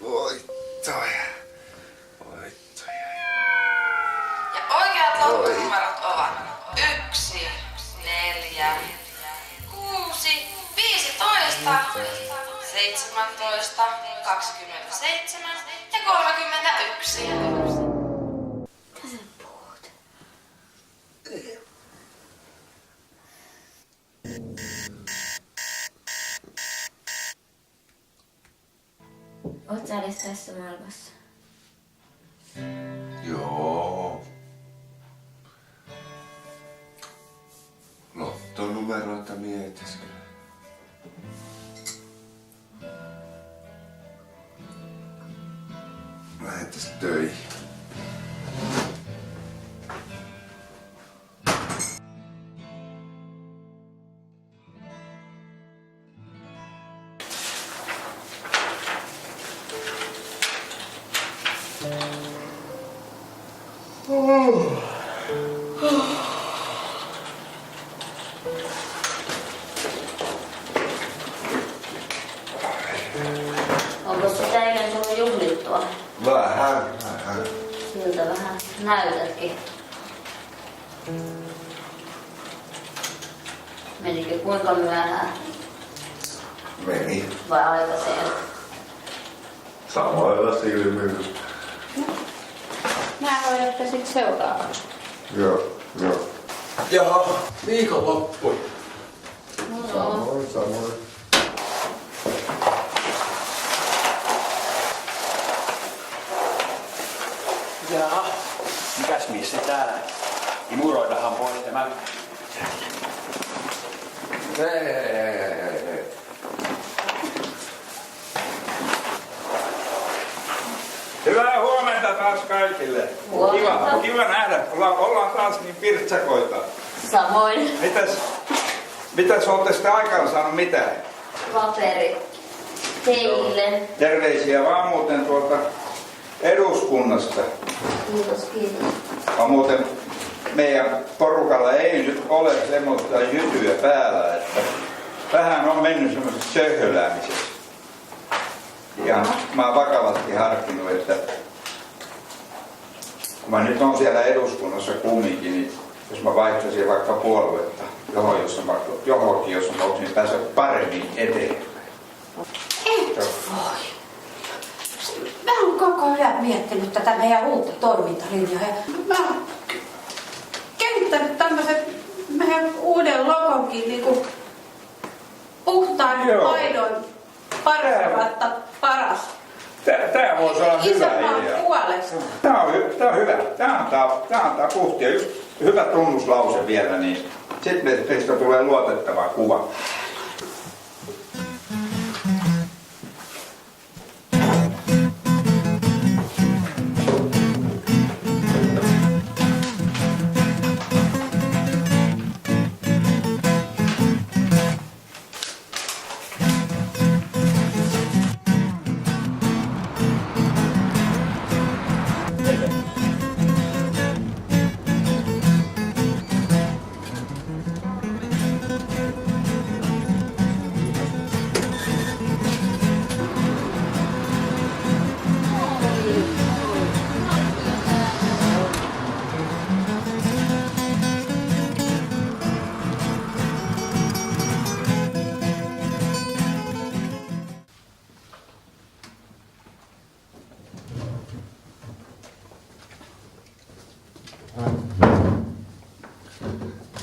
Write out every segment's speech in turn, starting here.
Voittoja. Ja oikeat lottonumerot ovat 1, 4, 6, 15, 17, 27 ja 31. Mitä sä puhut? Oot sä edes tässä maailmassa? Joo. Lottonumeroita mietiskelen. Lähettis töihin. Onko sitä eilen tullut juhlittua? Vähän. Siltä vähän näytätkin. Menikö kuinka myöhään? Meni. Vai aikaiseen? Samoilla silmillä. Mä hoidatte sit seuraavaksi. Joo. Jaha, viikonloppu. Samoin. Jaha, mikäs mies se täällä? Imuroidahan pois tämä. Ei. Hyvää huomenta taas kaikille. Huomenta. Kiva nähdä. Ollaan taas niin pirtsakoita. Samoin. Mitäs olette sitten aikaan saanut mitään? Paperi. Teille. Terveisiä vaan muuten tuolta eduskunnasta. Kiitos. Vaan muuten meidän porukalla ei nyt ole semmoista jytyä päällä, että vähän on mennyt semmoisessa söhöläämisessä. Ja mä oon vakavasti harkinnut, että kun mä nyt on siellä eduskunnassa kumminkin, niin jos mä vaihtaisin vaikka puoluetta johonkin, jos mä voisin päästä paremmin eteenpäin. Et voi. Mä oon koko ajan miettinyt tätä meidän uutta toimintalinjaa ja mä oon kehittänyt tämmösen meidän uuden logonkin niinku puhtaan Joo. maidon parasta paras. Tää voisi olla hyvä Isänmaan idea. puolesta. Tää on hyvä. Tää antaa puhtia. Just hyvä tunnuslause vielä, niin sitten meistä tulee luotettava kuva.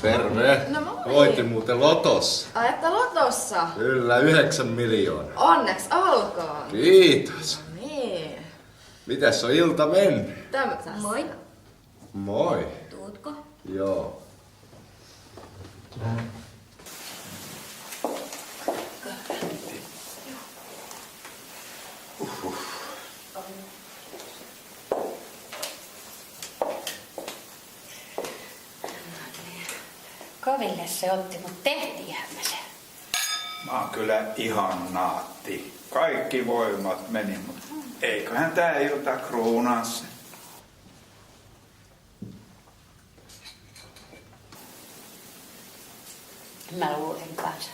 Terve. No moi. Voitin muuten lotossa. Ai, lotossa. Kyllä, 9 miljoonaa. Onneksi alkaa. Kiitos. Niin. Mitäs on ilta mennyt? Tämmöistä. Moi. Moi. Tuutko? Joo. Koville se otti, mutta tehtiinhän me se. Mä oon kyllä ihan naatti. Kaikki voimat meni, mutta eiköhän tää ilta kruunaa se. Mä luulen kanssa.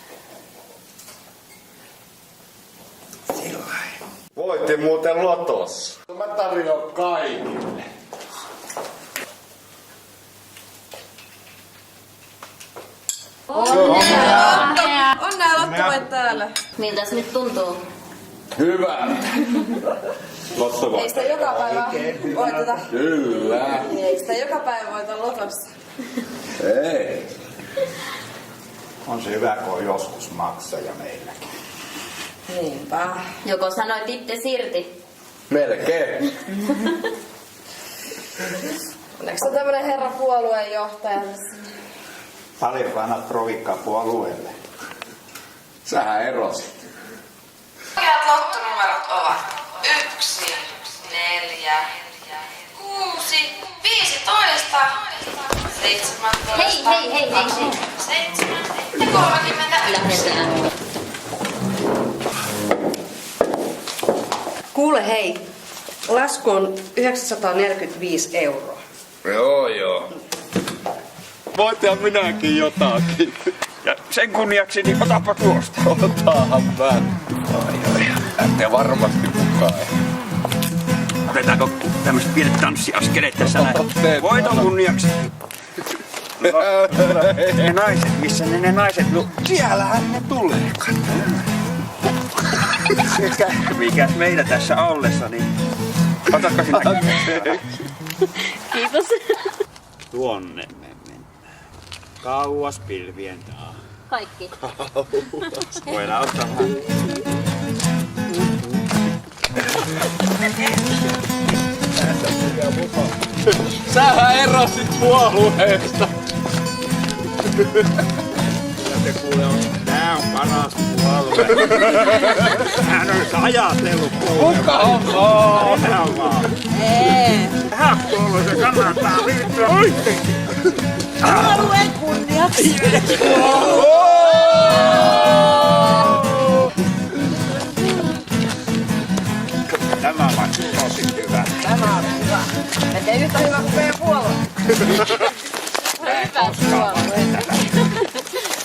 Sillain. Voit voitin muuten lotossa. Mä tarjoan kaikille. Onnea Lotto voit täällä. Miltäs nyt tuntuu? Hyvä. Ei sitä joka päivä voiteta. Kyllä. Ei sitä joka päivä voita Lotossa. Ei. On se hyvä, kun on joskus maksaja meilläkin. Niinpä. Joko sanoit itse irti? Melkein. Onneksi on tämmönen herra puolueenjohtaja tässä. Paljon annat provikkaa puolueelle. Sähän erosit. Oikeat lottonumerot ovat 1, 4, 6, 15, 17, Hei. 7 ja 31. Lähdetään. Kuule hei, lasku on 945 €. Joo. Voitan minäkin jotakin. Ja sen kunniaksi, niin otapa tuosta. Otahan mä. Ai. Lähtee varmasti mukaan. Otetaanko tämmöset pienet tanssiaskeleet tässä näin? Teet. Voiton kunniaksi. Ne naiset, missä ne naiset? Siellähän ne tulee. Mikäs meitä tässä ollessa, niin otatko sinä? Kiitos. Tuonne me mennään. Kauas pilvien taa. Kaikki. Voidaan ottaa vähän. Sähän erosit puolueesta. Se kuule on, tää on paras puolue. Hän on ajatellut puolue. Kuka on? Tää on vaan. Tähän puolue se kannattaa liittyä oikein. Puolueen kunniaksi. Tämä on tosi hyvä. Tämä on hyvä. Melkein yhtä hyvä kuin meidän puolue. Mä en koskaan valiteta.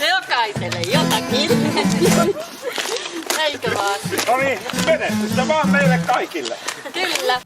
Jokaiselle jotakin. Eikö vaan? No niin, menestystä vaan meille kaikille. Kyllä.